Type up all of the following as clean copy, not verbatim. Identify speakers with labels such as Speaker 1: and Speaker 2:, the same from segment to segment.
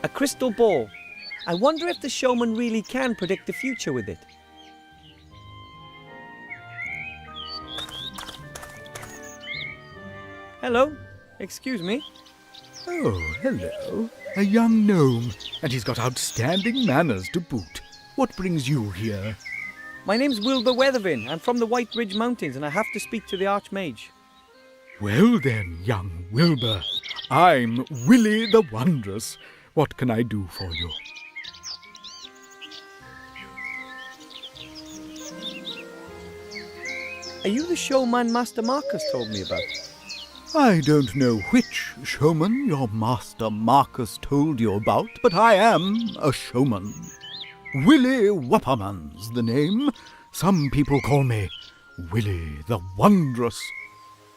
Speaker 1: A crystal ball. I wonder if the showman really can predict the future with it. Hello. Excuse me.
Speaker 2: Oh, hello. A young gnome, and he's got outstanding manners to boot. What brings you here?
Speaker 1: My name's Wilbur Wetterquarz. I'm from the White Ridge Mountains, and I have to speak to the Archmage.
Speaker 2: Well then, young Wilbur, I'm Willie the Wondrous. What can I do for you?
Speaker 1: Are you the showman Master Markus told me about?
Speaker 2: I don't know which showman your Master Markus told you about, but I am a showman. Willie Wuppermann's the name. Some people call me Willie the Wondrous.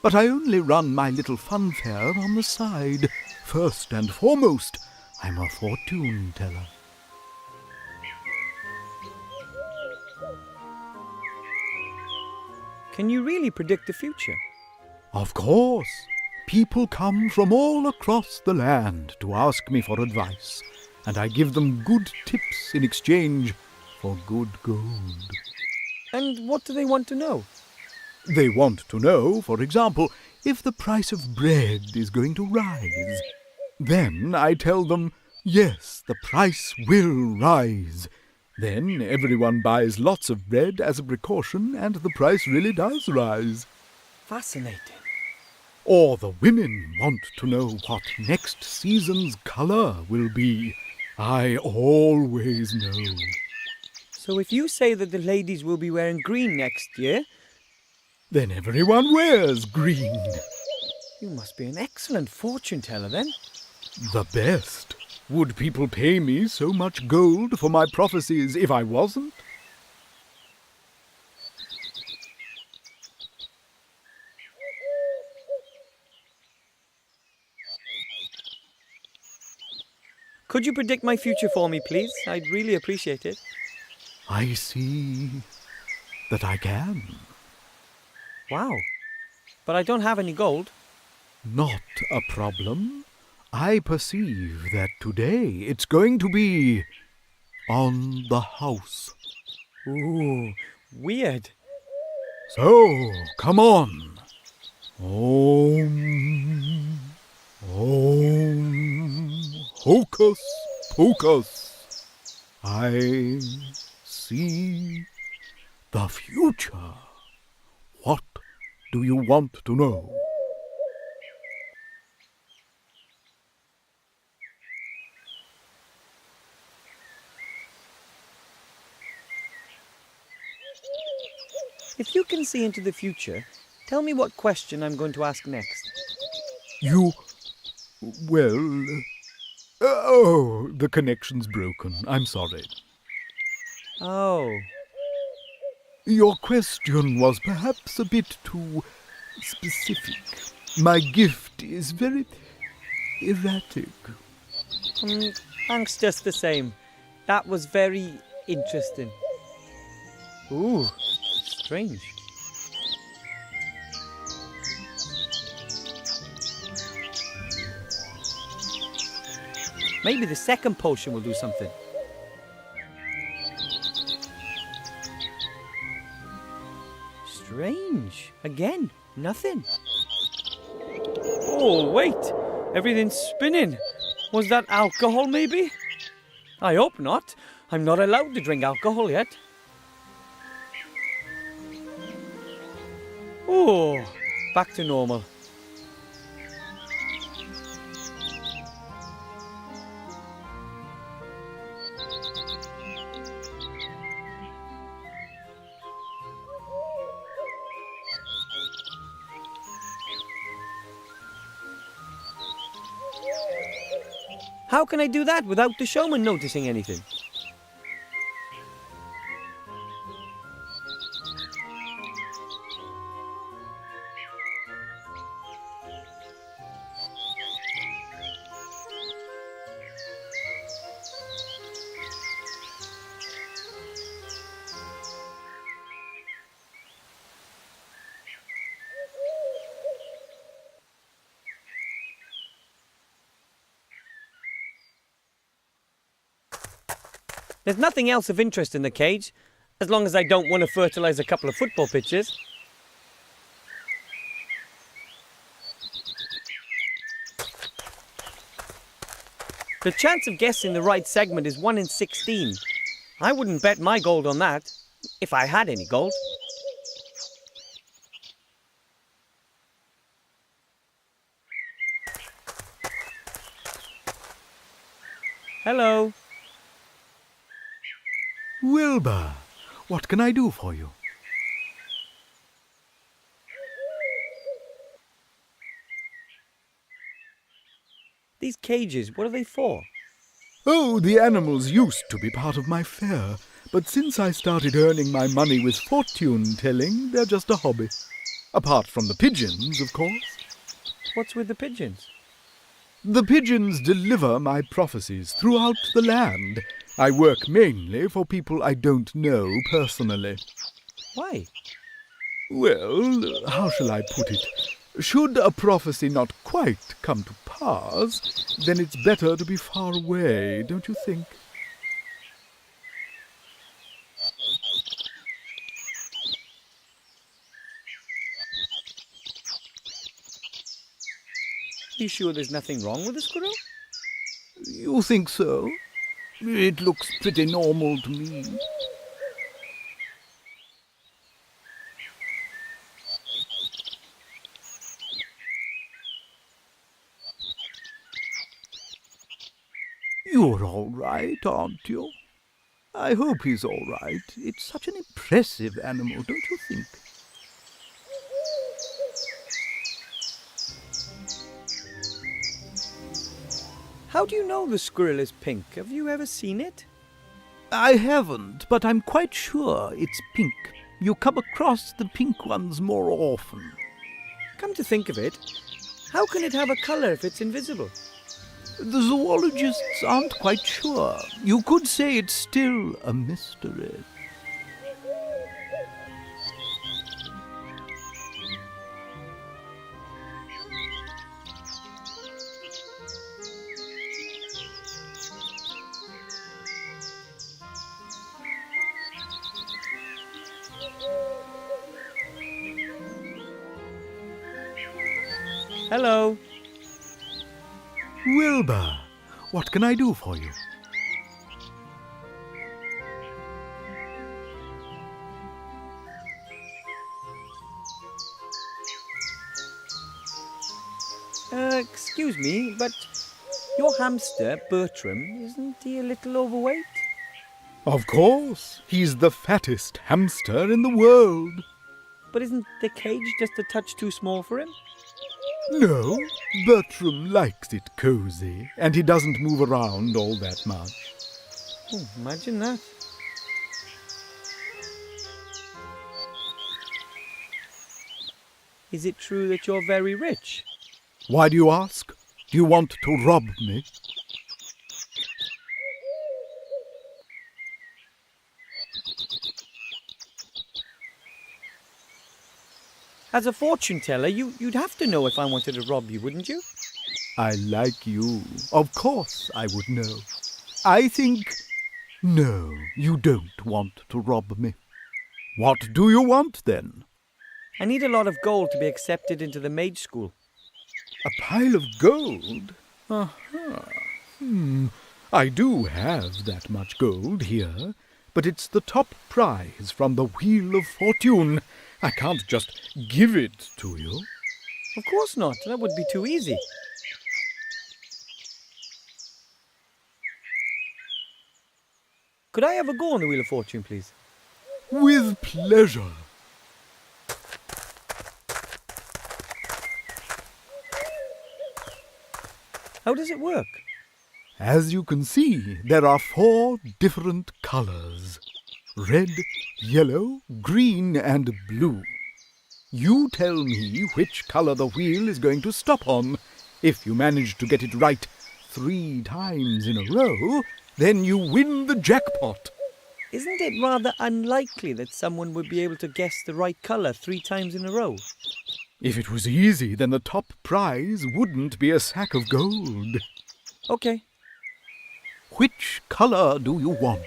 Speaker 2: But I only run my little funfair on the side. First and foremost, I'm a fortune teller.
Speaker 1: Can you really predict the future?
Speaker 2: Of course. People come from all across the land to ask me for advice, and I give them good tips in exchange for good gold.
Speaker 1: And what do they want to know?
Speaker 2: They want to know, for example, if the price of bread is going to rise. Then I tell them, yes, the price will rise. Then everyone buys lots of bread as a precaution, and the price really does rise.
Speaker 1: Fascinating.
Speaker 2: Or the women want to know what next season's colour will be. I always know.
Speaker 1: So if you say that the ladies will be wearing green next year,
Speaker 2: then everyone wears green.
Speaker 1: You must be an excellent fortune teller then.
Speaker 2: The best. Would people pay me so much gold for my prophecies if I wasn't?
Speaker 1: Could you predict my future for me, please? I'd really appreciate it.
Speaker 2: I see that I can.
Speaker 1: Wow. But I don't have any gold.
Speaker 2: Not a problem. I perceive that today it's going to be on the house.
Speaker 1: Ooh, weird.
Speaker 2: So, come on. Om, Om, hocus pocus. I see the future. What do you want to know?
Speaker 1: If you can see into the future, tell me what question I'm going to ask next.
Speaker 2: Well... Oh, the connection's broken. I'm sorry.
Speaker 1: Oh.
Speaker 2: Your question was perhaps a bit too specific. My gift is very erratic.
Speaker 1: Thanks just the same. That was very interesting. Ooh, strange. Maybe the second potion will do something. Strange. Again, nothing. Oh, wait. Everything's spinning. Was that alcohol, maybe? I hope not. I'm not allowed to drink alcohol yet. Oh, back to normal. How can I do that without the showman noticing anything? There's nothing else of interest in the cage, as long as I don't want to fertilize a couple of football pitches. The chance of guessing the right segment is 1 in 16. I wouldn't bet my gold on that, if I had any gold. Hello.
Speaker 2: Wilbur, what can I do for you?
Speaker 1: These cages, what are they for?
Speaker 2: Oh, the animals used to be part of my fare, but since I started earning my money with fortune-telling, they're just a hobby. Apart from the pigeons, of course.
Speaker 1: What's with the pigeons?
Speaker 2: The pigeons deliver my prophecies throughout the land. I work mainly for people I don't know personally.
Speaker 1: Why?
Speaker 2: Well, how shall I put it? Should a prophecy not quite come to pass, then it's better to be far away, don't you think?
Speaker 1: You sure there's nothing wrong with the squirrel?
Speaker 2: You think so? It looks pretty normal to me. You're all right, aren't you? I hope he's all right. It's such an impressive animal, don't you think?
Speaker 1: How do you know the squirrel is pink? Have you ever seen it?
Speaker 2: I haven't, but I'm quite sure it's pink. You come across the pink ones more often.
Speaker 1: Come to think of it, how can it have a colour if it's invisible?
Speaker 2: The zoologists aren't quite sure. You could say it's still a mystery.
Speaker 1: Hello.
Speaker 2: Wilbur, what can I do for you?
Speaker 1: Excuse me, but your hamster, Bertram, isn't he a little overweight?
Speaker 2: Of course. He's the fattest hamster in the world.
Speaker 1: But isn't the cage just a touch too small for him?
Speaker 2: No, Bertram likes it cozy, and he doesn't move around all that much.
Speaker 1: Oh, imagine that. Is it true that you're very rich?
Speaker 2: Why do you ask? Do you want to rob me?
Speaker 1: As a fortune teller, you'd have to know if I wanted to rob you, wouldn't you?
Speaker 2: I like you. Of course I would know. I think... No, you don't want to rob me. What do you want, then?
Speaker 1: I need a lot of gold to be accepted into the mage school.
Speaker 2: A pile of gold? Aha. I do have that much gold here, but it's the top prize from the Wheel of Fortune. I can't just give it to you.
Speaker 1: Of course not. That would be too easy. Could I have a go on the Wheel of Fortune, please?
Speaker 2: With pleasure.
Speaker 1: How does it work?
Speaker 2: As you can see, there are 4 different colors. Red, yellow, green, and blue. You tell me which color the wheel is going to stop on. If you manage to get it right 3 times in a row, then you win the jackpot.
Speaker 1: Isn't it rather unlikely that someone would be able to guess the right color 3 times in a row?
Speaker 2: If it was easy, then the top prize wouldn't be a sack of gold.
Speaker 1: Okay.
Speaker 2: Which color do you want?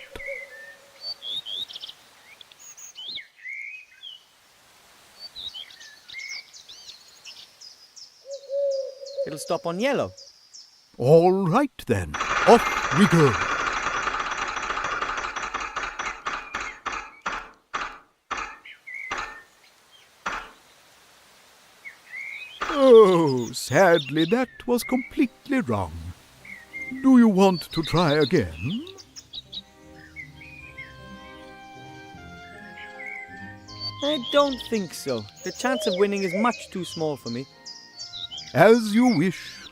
Speaker 1: It'll stop on yellow.
Speaker 2: All right then, off we go. Oh, sadly that was completely wrong. Do you want to try again?
Speaker 1: I don't think so. The chance of winning is much too small for me.
Speaker 2: As you wish.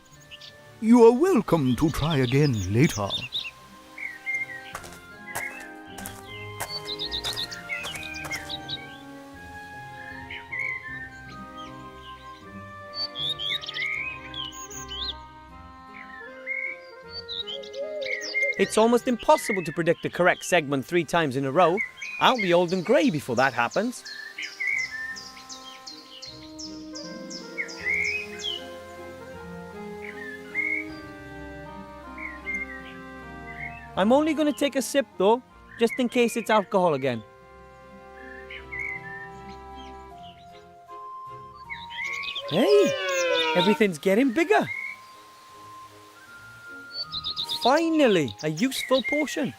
Speaker 2: You are welcome to try again later.
Speaker 1: It's almost impossible to predict the correct segment 3 times in a row. I'll be old and grey before that happens. I'm only going to take a sip though, just in case it's alcohol again. Hey, everything's getting bigger. Finally, a useful potion.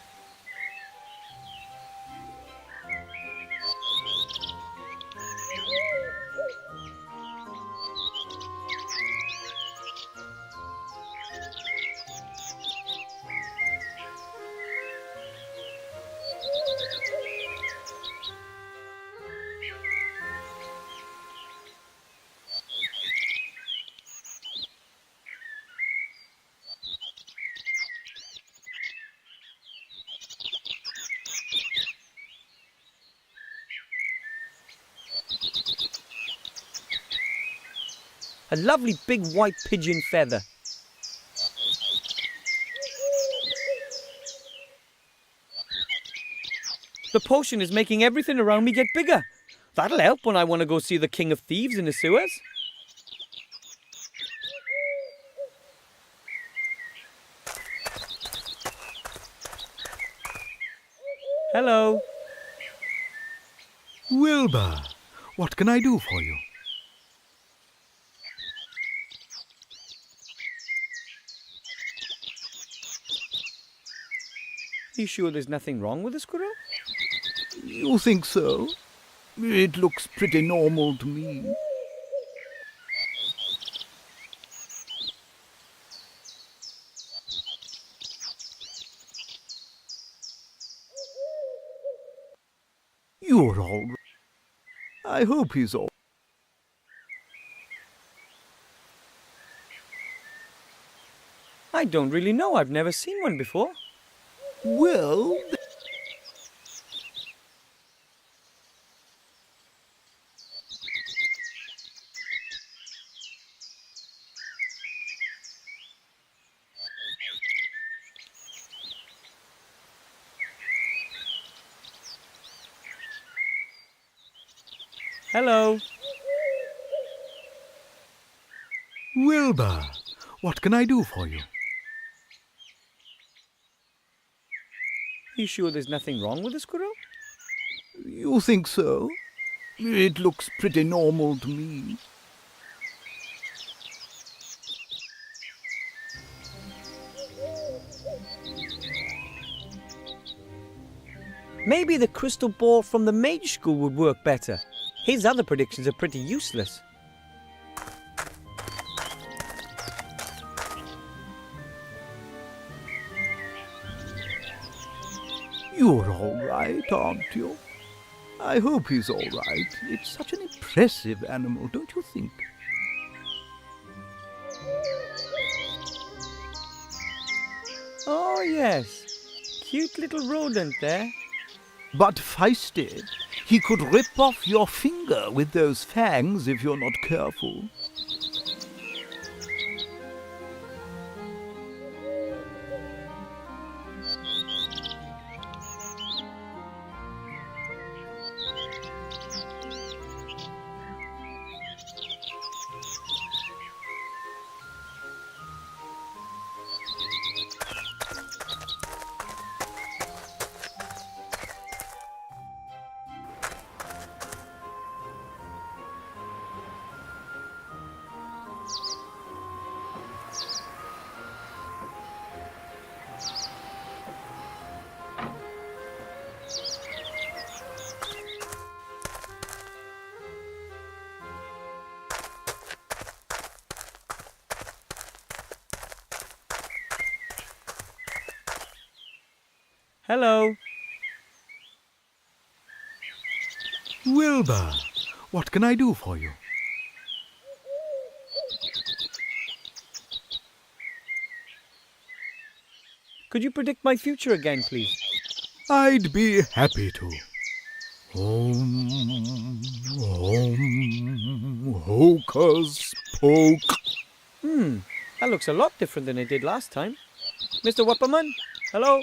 Speaker 1: A lovely big white pigeon feather. The potion is making everything around me get bigger. That'll help when I want to go see the King of Thieves in the sewers. Hello.
Speaker 2: Wilbur, what can I do for you?
Speaker 1: Are you sure there's nothing wrong with the squirrel?
Speaker 2: You think so? It looks pretty normal to me. You're all right. I hope he's all.
Speaker 1: I don't really know. I've never seen one before.
Speaker 2: Well...
Speaker 1: Hello.
Speaker 2: Wilbur, what can I do for you?
Speaker 1: Are you sure there's nothing wrong with the squirrel?
Speaker 2: You think so? It looks pretty normal to me.
Speaker 1: Maybe the crystal ball from the mage school would work better. His other predictions are pretty useless.
Speaker 2: You're all right, aren't you? I hope he's all right. It's such an impressive animal, don't you think?
Speaker 1: Oh, yes. Cute little rodent there.
Speaker 2: But feisty. He could rip off your finger with those fangs if you're not careful.
Speaker 1: Hello.
Speaker 2: Wilbur, what can I do for you?
Speaker 1: Could you predict my future again, please?
Speaker 2: I'd be happy to. Hocus poke.
Speaker 1: That looks a lot different than it did last time. Mr. Wuppermann, hello?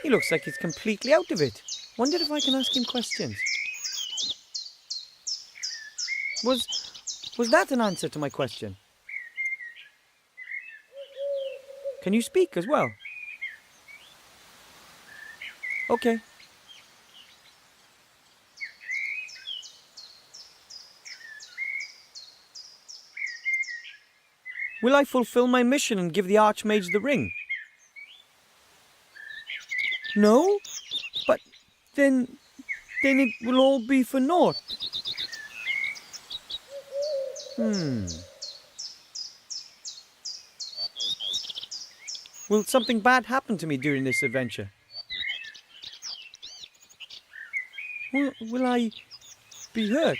Speaker 1: He looks like he's completely out of it. Wondered if I can ask him questions. Was that an answer to my question? Can you speak as well? Okay. Will I fulfill my mission and give the Archmage the ring? No? But then it will all be for naught. Will something bad happen to me during this adventure? Will I be hurt?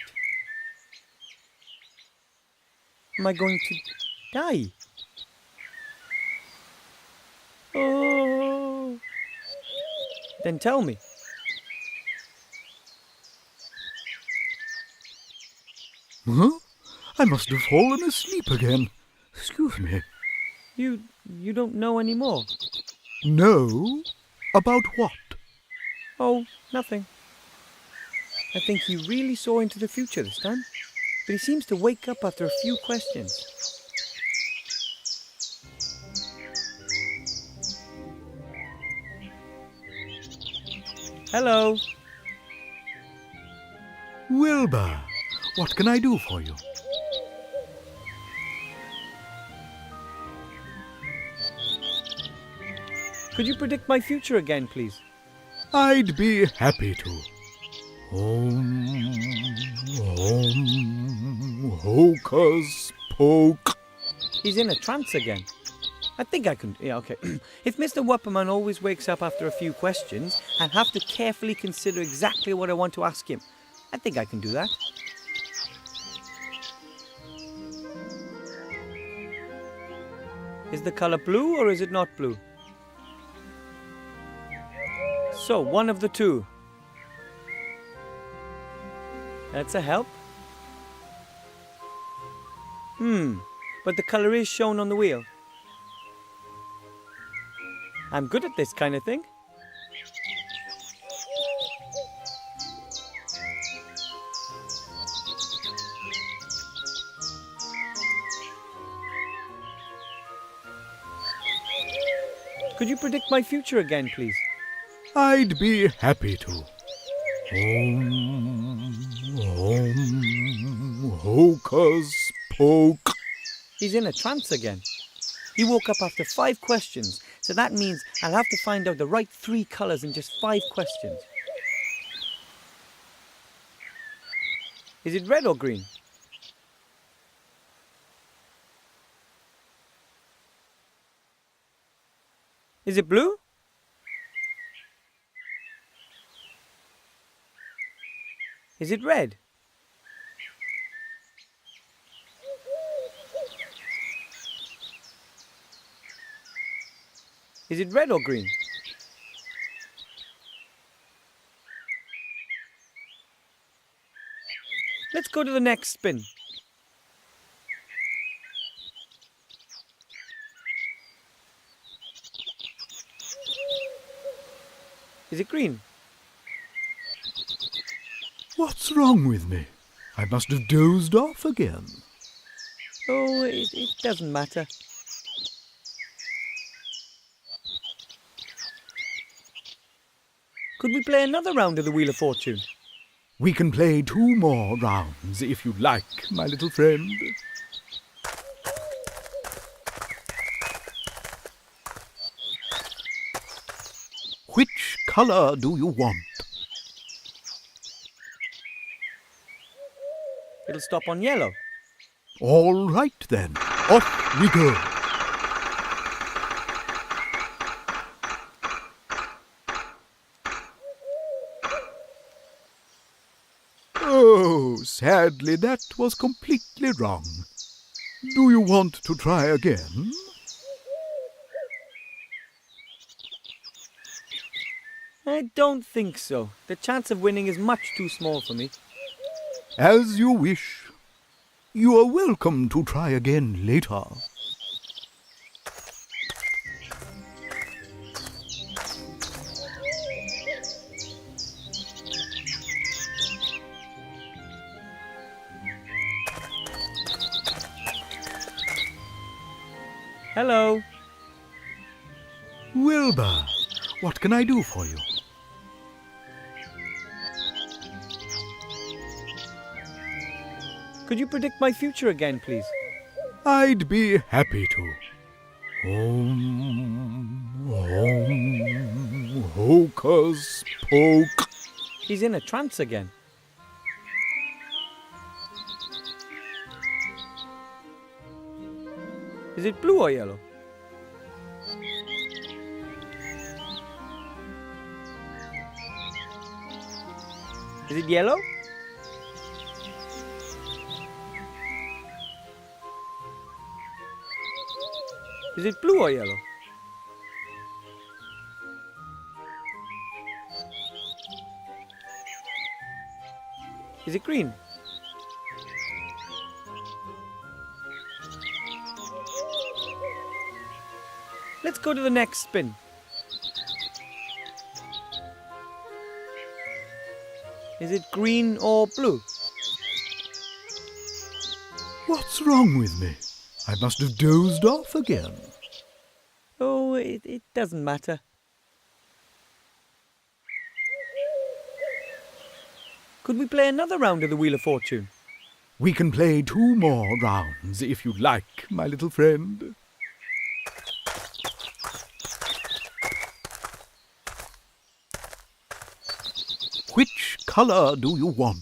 Speaker 1: Am I going to die? Oh. Then tell me.
Speaker 2: Huh? I must have fallen asleep again. Excuse me.
Speaker 1: You don't know anymore?
Speaker 2: No? About what?
Speaker 1: Oh, nothing. I think he really saw into the future this time. But he seems to wake up after a few questions. Hello.
Speaker 2: Wilbur, what can I do for you?
Speaker 1: Could you predict my future again, please?
Speaker 2: I'd be happy to. Hocus poke.
Speaker 1: He's in a trance again. I think I can... Yeah, okay. If Mr. Wuppermann always wakes up after a few questions and have to carefully consider exactly what I want to ask him, I think I can do that. Is the colour blue or is it not blue? So, one of the two. That's a help. But the colour is shown on the wheel. I'm good at this kind of thing. Could you predict my future again, please?
Speaker 2: I'd be happy to. Hocus poke.
Speaker 1: He's in a trance again. He woke up after 5 questions, so that means I'll have to find out the right 3 colours in just 5 questions. Is it red or green? Is it blue? Is it red? Is it red or green? Let's go to the next spin. Is it green?
Speaker 2: What's wrong with me? I must have dozed off again.
Speaker 1: Oh, it doesn't matter. Could we play another round of the Wheel of Fortune?
Speaker 2: We can play 2 more rounds if you like, my little friend. Which colour do you want?
Speaker 1: It'll stop on yellow.
Speaker 2: All right then, off we go. Oh, sadly, that was completely wrong. Do you want to try again?
Speaker 1: I don't think so. The chance of winning is much too small for me.
Speaker 2: As you wish. You are welcome to try again later.
Speaker 1: Hello.
Speaker 2: Wilbur, what can I do for you?
Speaker 1: Could you predict my future again, please?
Speaker 2: I'd be happy to. Hocus poke.
Speaker 1: He's in a trance again. Is it blue or yellow? Is it yellow? Is it blue or yellow? Is it green? Let's go to the next spin. Is it green or blue?
Speaker 2: What's wrong with me? I must have dozed off again.
Speaker 1: Oh, it doesn't matter. Could we play another round of the Wheel of Fortune?
Speaker 2: We can play 2 more rounds if you like, my little friend. Which colour do you want?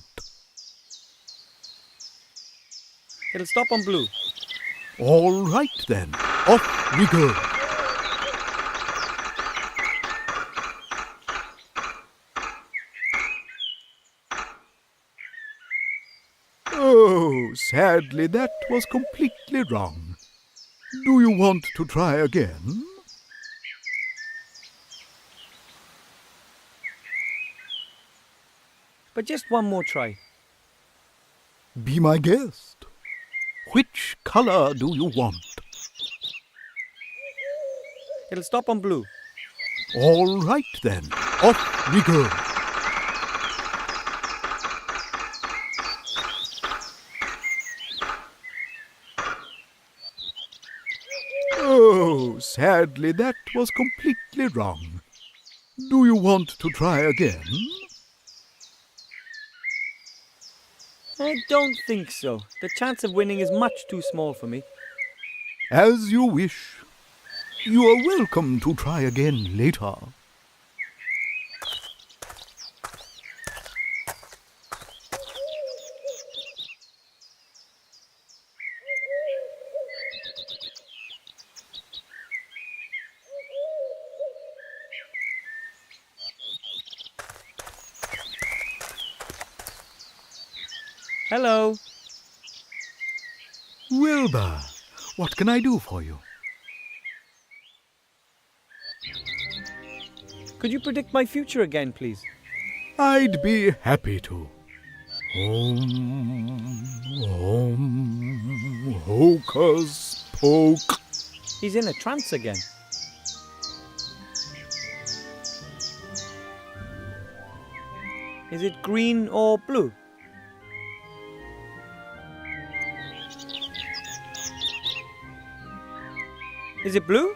Speaker 1: It'll stop on blue.
Speaker 2: All right then, off we go. Oh, sadly, that was completely wrong. Do you want to try again?
Speaker 1: But just one more try.
Speaker 2: Be my guest. Which colour do you want?
Speaker 1: It'll stop on blue.
Speaker 2: All right then, off we go. Oh, sadly, that was completely wrong. Do you want to try again?
Speaker 1: I don't think so. The chance of winning is much too small for me.
Speaker 2: As you wish. You are welcome to try again later.
Speaker 1: Hello.
Speaker 2: Wilbur, what can I do for you?
Speaker 1: Could you predict my future again, please?
Speaker 2: I'd be happy to. Hocus poke.
Speaker 1: He's in a trance again. Is it green or blue? Is it blue?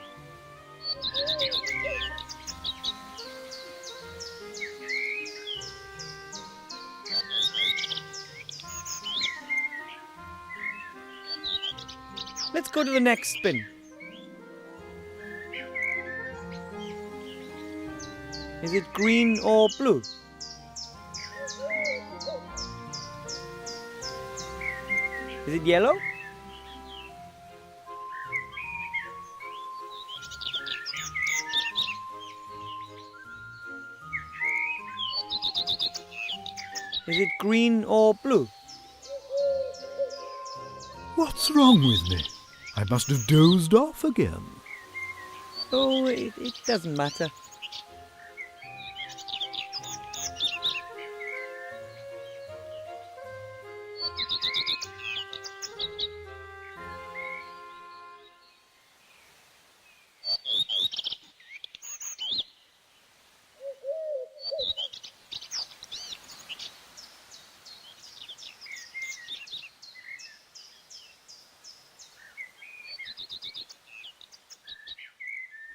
Speaker 1: Let's go to the next spin. Is it green or blue? Is it yellow? Is it green or blue?
Speaker 2: What's wrong with me? I must have dozed off again.
Speaker 1: Oh, it doesn't matter.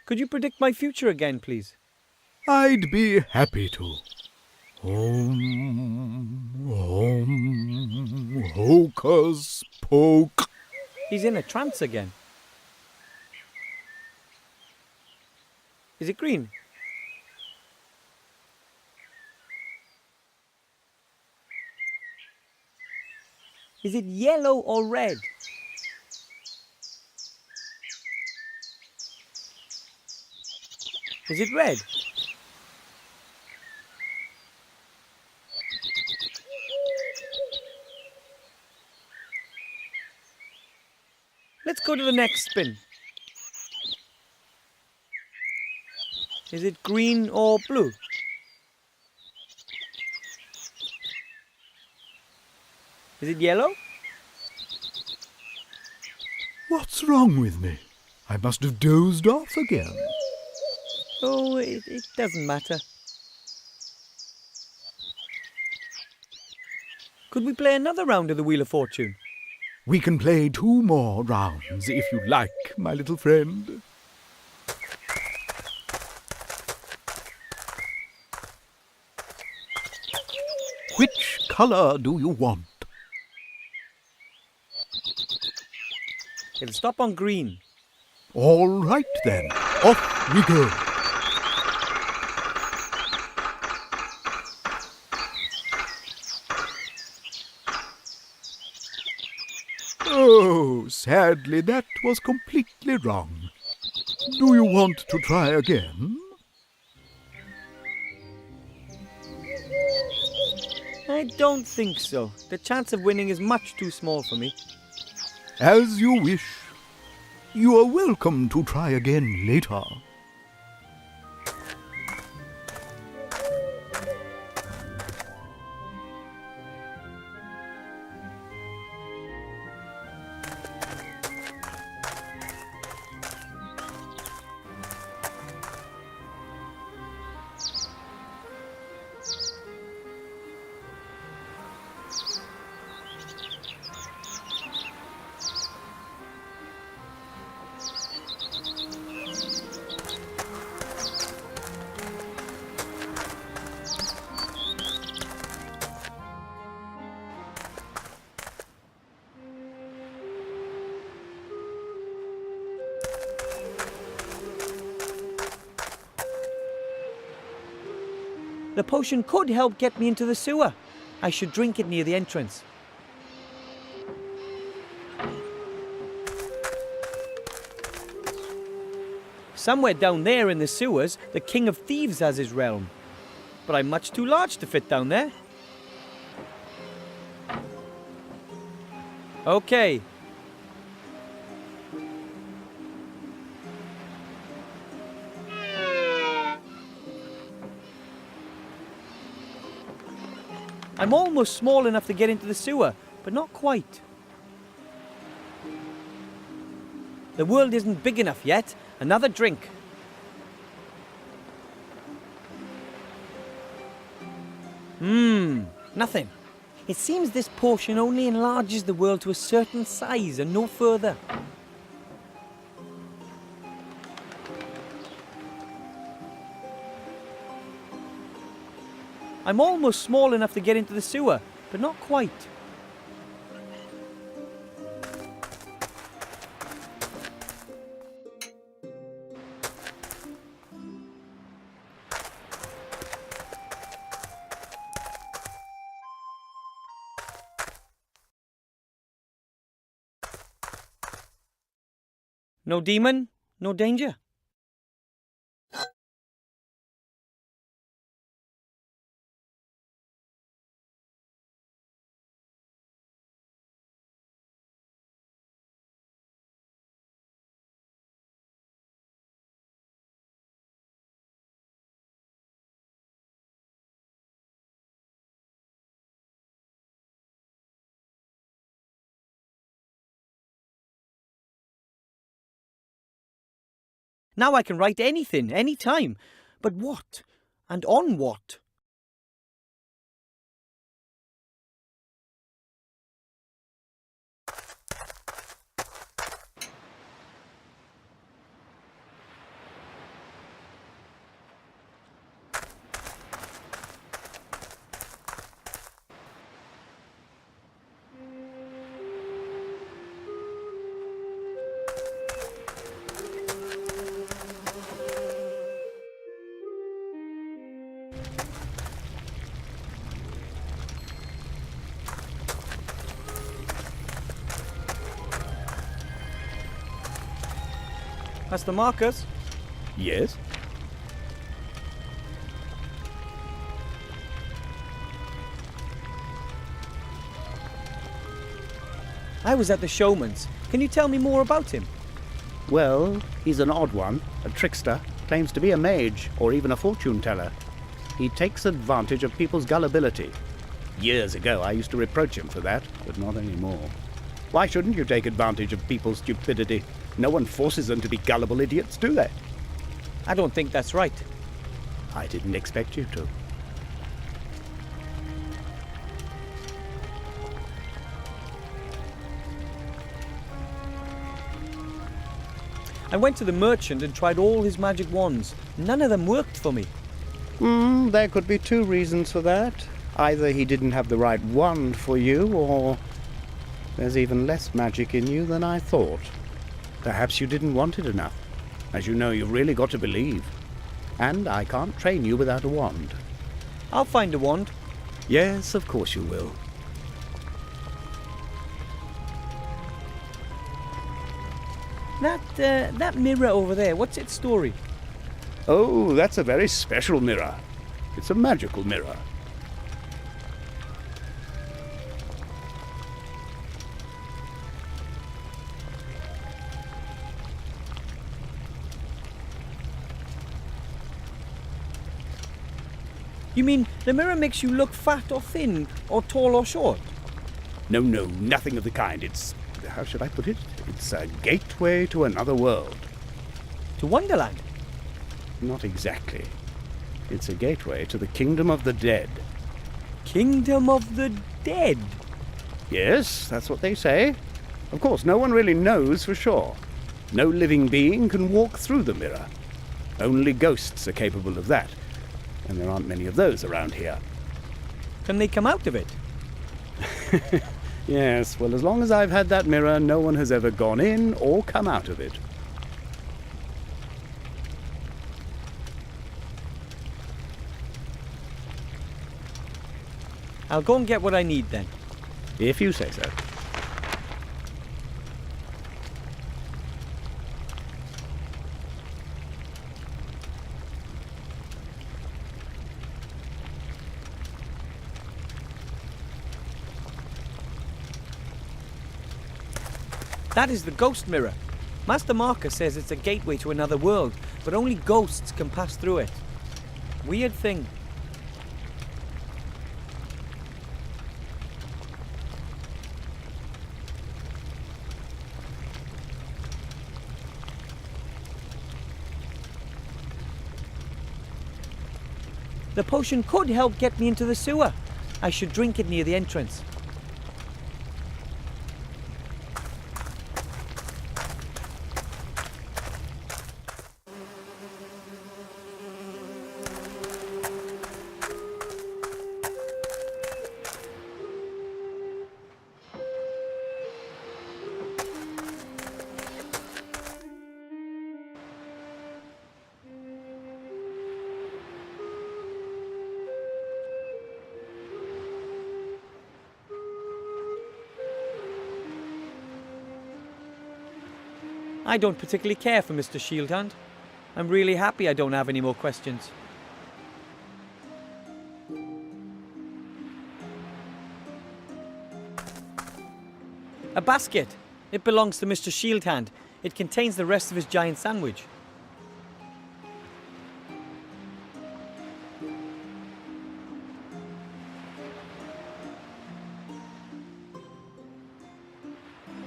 Speaker 1: Could you predict my future again, please?
Speaker 2: I'd be happy to. Hocus poke.
Speaker 1: He's in a trance again. Is it green? Is it yellow or red? Is it red? Let's go to the next spin. Is it green or blue? Is it yellow?
Speaker 2: What's wrong with me? I must have dozed off again.
Speaker 1: Oh, it doesn't matter. Could we play another round of the Wheel of Fortune?
Speaker 2: We can play 2 more rounds, if you like, my little friend. Which colour do you want?
Speaker 1: It'll stop on green.
Speaker 2: All right then, off we go. Oh, sadly that was completely wrong. Do you want to try again?
Speaker 1: I don't think so. The chance of winning is much too small for me.
Speaker 2: As you wish. You are welcome to try again later.
Speaker 1: The potion could help get me into the sewer. I should drink it near the entrance. Somewhere down there in the sewers, the King of Thieves has his realm. But I'm much too large to fit down there. Okay. I'm almost small enough to get into the sewer, but not quite. The world isn't big enough yet. Another drink. Nothing. It seems this potion only enlarges the world to a certain size and no further. I'm almost small enough to get into the sewer, but not quite. No demon, no danger. Now I can write anything, any time. But what? And on what? Master Markus?
Speaker 3: Yes?
Speaker 1: I was at the showman's. Can you tell me more about him?
Speaker 3: Well, he's an odd one, a trickster, claims to be a mage, or even a fortune teller. He takes advantage of people's gullibility. Years ago I used to reproach him for that, but not anymore. Why shouldn't you take advantage of people's stupidity? No one forces them to be gullible idiots, do they?
Speaker 1: I don't think that's right.
Speaker 3: I didn't expect you to.
Speaker 1: I went to the merchant and tried all his magic wands. None of them worked for me.
Speaker 3: There could be two reasons for that. Either he didn't have the right wand for you, or there's even less magic in you than I thought. Perhaps you didn't want it enough. As you know, you've really got to believe. And I can't train you without a wand.
Speaker 1: I'll find a wand.
Speaker 3: Yes, of course you will.
Speaker 1: That mirror over there, what's its story?
Speaker 3: Oh, that's a very special mirror. It's a magical mirror.
Speaker 1: You mean the mirror makes you look fat or thin, or tall or short?
Speaker 3: No, nothing of the kind. It's, how should I put it? It's a gateway to another world.
Speaker 1: To Wonderland?
Speaker 3: Not exactly. It's a gateway to the kingdom of the dead.
Speaker 1: Kingdom of the dead?
Speaker 3: Yes, that's what they say. Of course, no one really knows for sure. No living being can walk through the mirror. Only ghosts are capable of that. And there aren't many of those around here.
Speaker 1: Can they come out of it?
Speaker 3: Yes, well, as long as I've had that mirror, no one has ever gone in or come out of it.
Speaker 1: I'll go and get what I need then.
Speaker 3: If you say so.
Speaker 1: That is the ghost mirror. Master Markus says it's a gateway to another world, but only ghosts can pass through it. Weird thing. The potion could help get me into the sewer. I should drink it near the entrance. I don't particularly care for Mr. Shieldhand. I'm really happy I don't have any more questions. A basket. It belongs to Mr. Shieldhand. It contains the rest of his giant sandwich.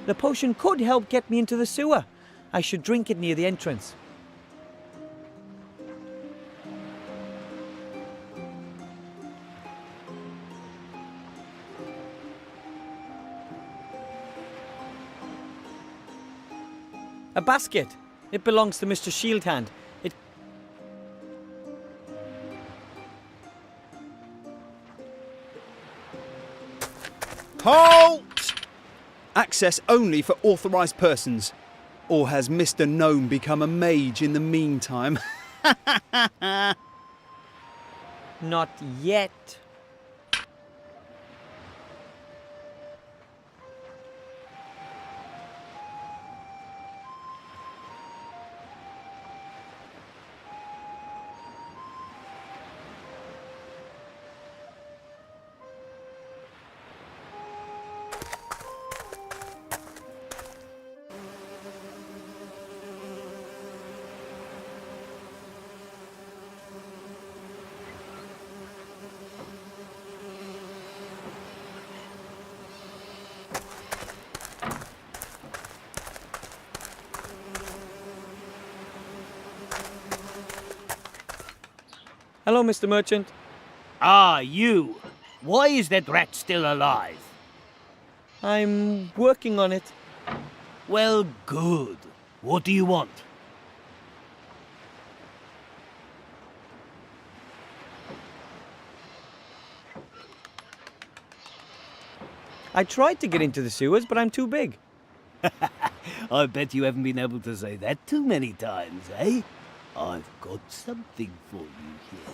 Speaker 1: The potion could help get me into the sewer. I should drink it near the entrance. A basket. It belongs to Mr. Shieldhand. It...
Speaker 4: Halt! Access only for authorised persons. Or has Mr. Gnome become a mage in the meantime?
Speaker 1: Not yet. Hello, Mr. Merchant.
Speaker 5: Ah, you. Why is that rat still alive?
Speaker 1: I'm working on it.
Speaker 5: Well, good. What do you want?
Speaker 1: I tried to get into the sewers, but I'm too big.
Speaker 5: I bet you haven't been able to say that too many times, eh? I've got something for you here.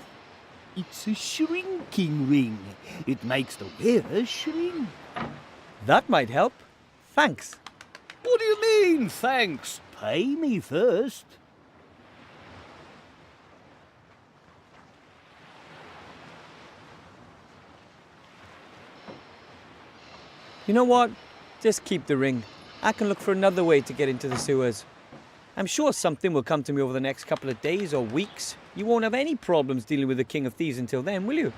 Speaker 5: It's a shrinking ring. It makes the wearer shrink.
Speaker 1: That might help. Thanks.
Speaker 5: What do you mean, thanks? Pay me first.
Speaker 1: You know what? Just keep the ring. I can look for another way to get into the sewers. I'm sure something will come to me over the next couple of days or weeks. You won't have any problems dealing with the King of Thieves until then, will you?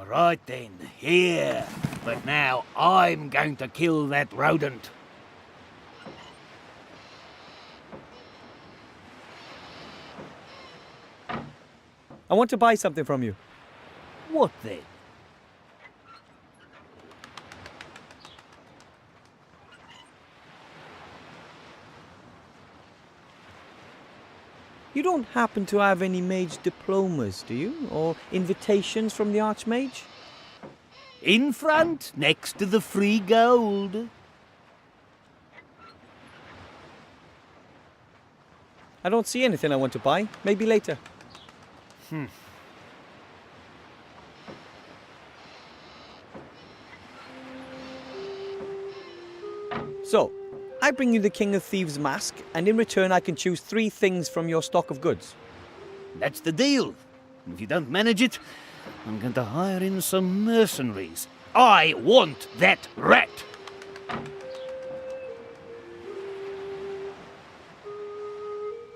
Speaker 5: Right then, here. But now I'm going to kill that rodent.
Speaker 1: I want to buy something from you.
Speaker 5: What then?
Speaker 1: You don't happen to have any mage diplomas, do you? Or invitations from the Archmage?
Speaker 5: In front, next to the free gold.
Speaker 1: I don't see anything I want to buy. Maybe later. So, I bring you the King of Thieves mask, and in return I can choose 3 things from your stock of goods.
Speaker 5: That's the deal. If you don't manage it, I'm going to hire in some mercenaries. I want that rat.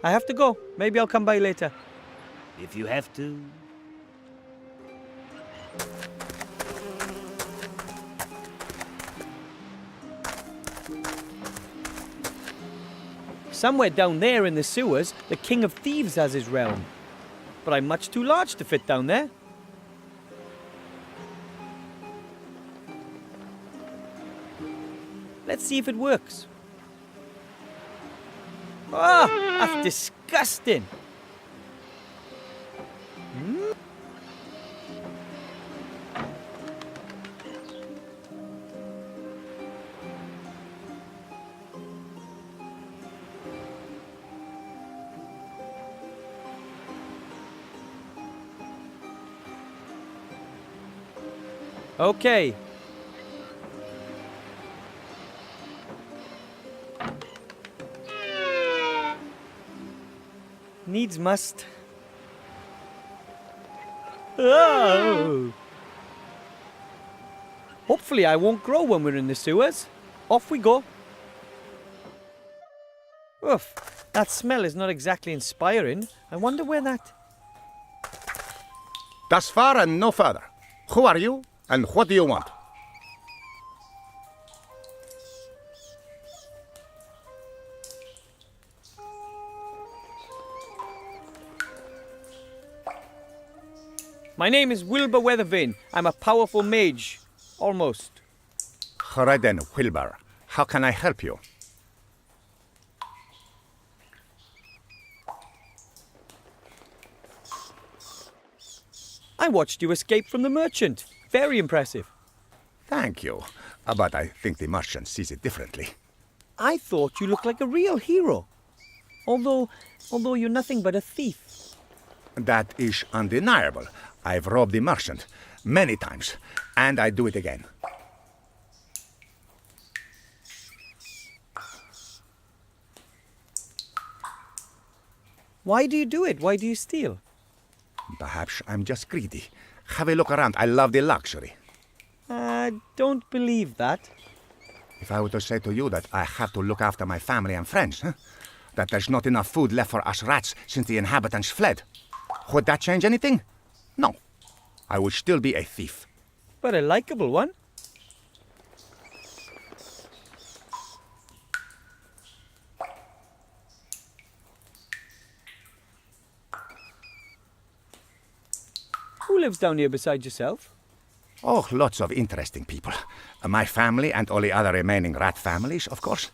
Speaker 1: I have to go. Maybe I'll come by later.
Speaker 5: If you have to.
Speaker 1: Somewhere down there in the sewers, the King of Thieves has his realm. But I'm much too large to fit down there. Let's see if it works. Ah, that's disgusting. Okay. Needs must. Oh. Hopefully I won't grow when we're in the sewers. Off we go. Oof, that smell is not exactly inspiring. I wonder where that...
Speaker 6: Thus far and no further. Who are you, and what do you want?
Speaker 1: My name is Wilbur Wetterquarz. I'm a powerful mage. Almost.
Speaker 6: Right then, Wilbur. How can I help you?
Speaker 1: I watched you escape from the merchant. Very impressive.
Speaker 6: Thank you. But I think the merchant sees it differently.
Speaker 1: I thought you looked like a real hero. Although you're nothing but a thief.
Speaker 6: That is undeniable. I've robbed the merchant many times, and I do it again.
Speaker 1: Why do you do it? Why do you steal?
Speaker 6: Perhaps I'm just greedy. Have a look around. I love the luxury.
Speaker 1: I don't believe that.
Speaker 6: If I were to say to you that I have to look after my family and friends, that there's not enough food left for us rats since the inhabitants fled, would that change anything? No. I would still be a thief.
Speaker 1: But a likable one. Who lives down here beside yourself?
Speaker 6: Oh, lots of interesting people. My family and all the other remaining rat families, of course.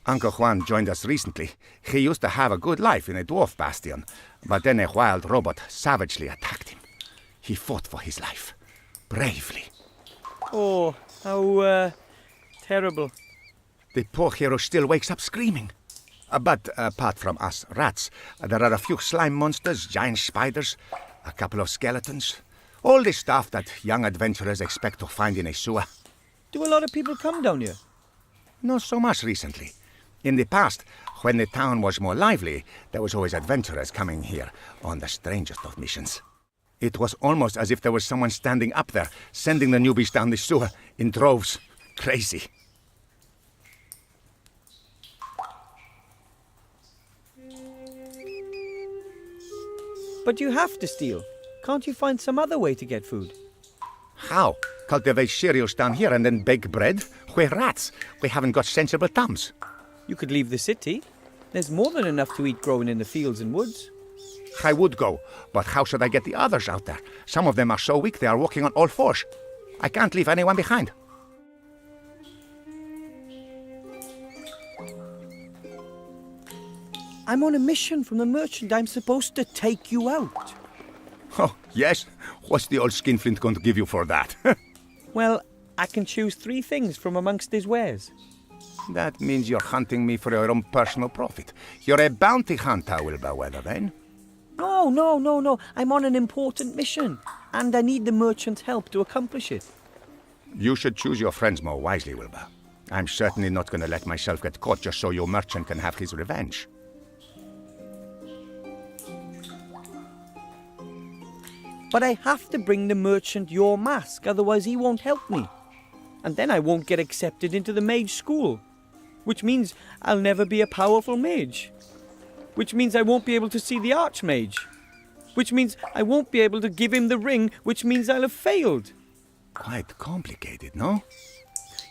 Speaker 6: Uncle Juan joined us recently. He used to have a good life in a dwarf bastion, but then a wild robot savagely attacked him. He fought for his life. Bravely.
Speaker 1: Oh, how terrible.
Speaker 6: The poor hero still wakes up screaming. But apart from us rats, there are a few slime monsters, giant spiders, a couple of skeletons. All the stuff that young adventurers expect to find in a sewer.
Speaker 1: Do a lot of people come down here?
Speaker 6: Not so much recently. In the past, when the town was more lively, there was always adventurers coming here on the strangest of missions. It was almost as if there was someone standing up there, sending the newbies down the sewer in droves. Crazy.
Speaker 1: But you have to steal. Can't you find some other way to get food?
Speaker 6: How? Cultivate cereals down here and then bake bread? We're rats. We haven't got sensible thumbs.
Speaker 1: You could leave the city. There's more than enough to eat growing in the fields and woods.
Speaker 6: I would go, but how should I get the others out there? Some of them are so weak they are walking on all fours. I can't leave anyone behind.
Speaker 1: I'm on a mission from the merchant. I'm supposed to take you out.
Speaker 6: Oh, yes? What's the old skinflint going to give you for that?
Speaker 1: Well, I can choose 3 things from amongst his wares.
Speaker 6: That means you're hunting me for your own personal profit. You're a bounty hunter, Wilbur Wetterquarz.
Speaker 1: No. I'm on an important mission, and I need the merchant's help to accomplish it.
Speaker 6: You should choose your friends more wisely, Wilbur. I'm certainly not going to let myself get caught just so your merchant can have his revenge.
Speaker 1: But I have to bring the merchant your mask, otherwise he won't help me. And then I won't get accepted into the mage school, which means I'll never be a powerful mage. Which means I won't be able to see the archmage. Which means I won't be able to give him the ring, which means I'll have failed.
Speaker 6: Quite complicated, no?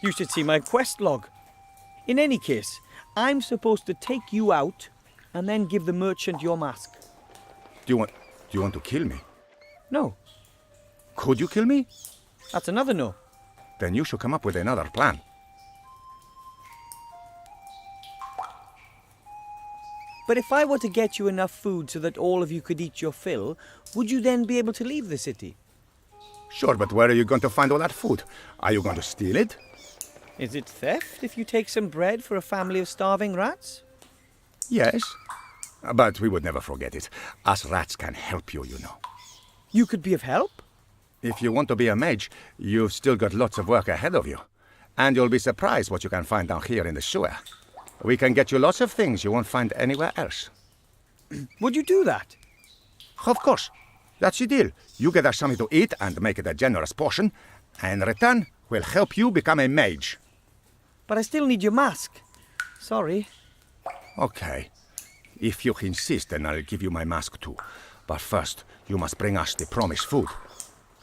Speaker 1: You should see my quest log. In any case, I'm supposed to take you out and then give the merchant your mask.
Speaker 6: Do you want to kill me?
Speaker 1: No,
Speaker 6: Could you kill me?
Speaker 1: that's another no.
Speaker 6: Then you should come up with another plan.
Speaker 1: But if I were to get you enough food so that all of you could eat your fill, would you then be able to leave the city?
Speaker 6: Sure, but where are you going to find all that food? Are you going to steal it?
Speaker 1: Is it theft if you take some bread for a family of starving rats?
Speaker 6: Yes. But we would never forget it. Us rats can help you, you know.
Speaker 1: You could be of help?
Speaker 6: If you want to be a mage, you've still got lots of work ahead of you. And you'll be surprised what you can find down here in the sewer. We can get you lots of things you won't find anywhere else.
Speaker 1: Would you do that?
Speaker 6: Of course. That's the deal. You get us something to eat and make it a generous portion. And in return, we'll help you become a mage.
Speaker 1: But I still need your mask. Sorry.
Speaker 6: Okay. If you insist, then I'll give you my mask too. But first, you must bring us the promised food.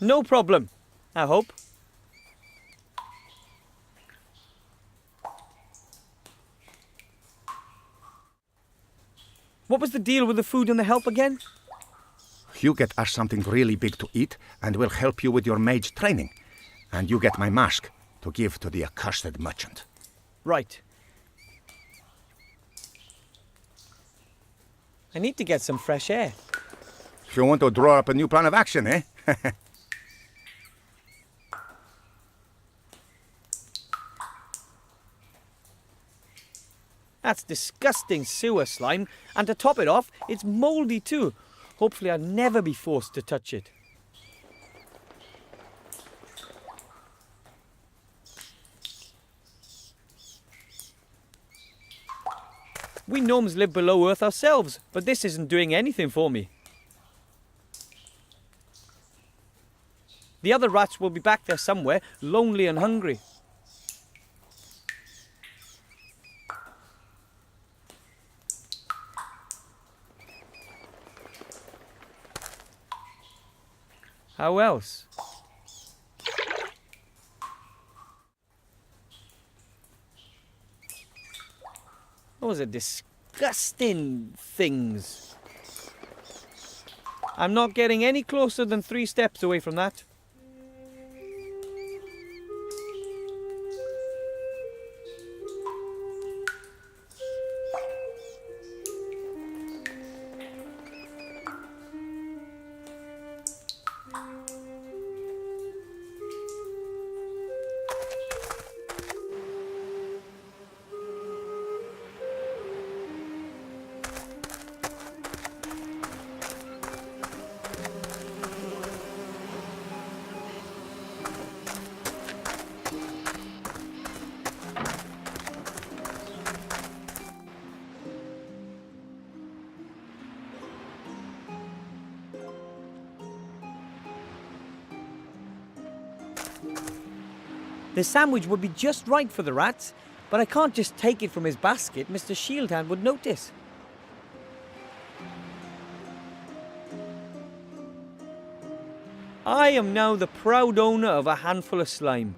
Speaker 1: No problem, I hope. What was the deal with the food and the help again?
Speaker 6: You get us something really big to eat, and we'll help you with your mage training. And you get my mask to give to the accursed merchant.
Speaker 1: Right. I need to get some fresh air.
Speaker 6: You want to draw up a new plan of action, eh?
Speaker 1: That's disgusting sewer slime, and to top it off, it's mouldy too. Hopefully I'll never be forced to touch it. We gnomes live below Earth ourselves, but this isn't doing anything for me. The other rats will be back there somewhere, lonely and hungry. How else? Those are disgusting things. I'm not getting any closer than 3 steps away from that. The sandwich would be just right for the rats, but I can't just take it from his basket. Mr. Shieldhand would notice. I am now the proud owner of a handful of slime.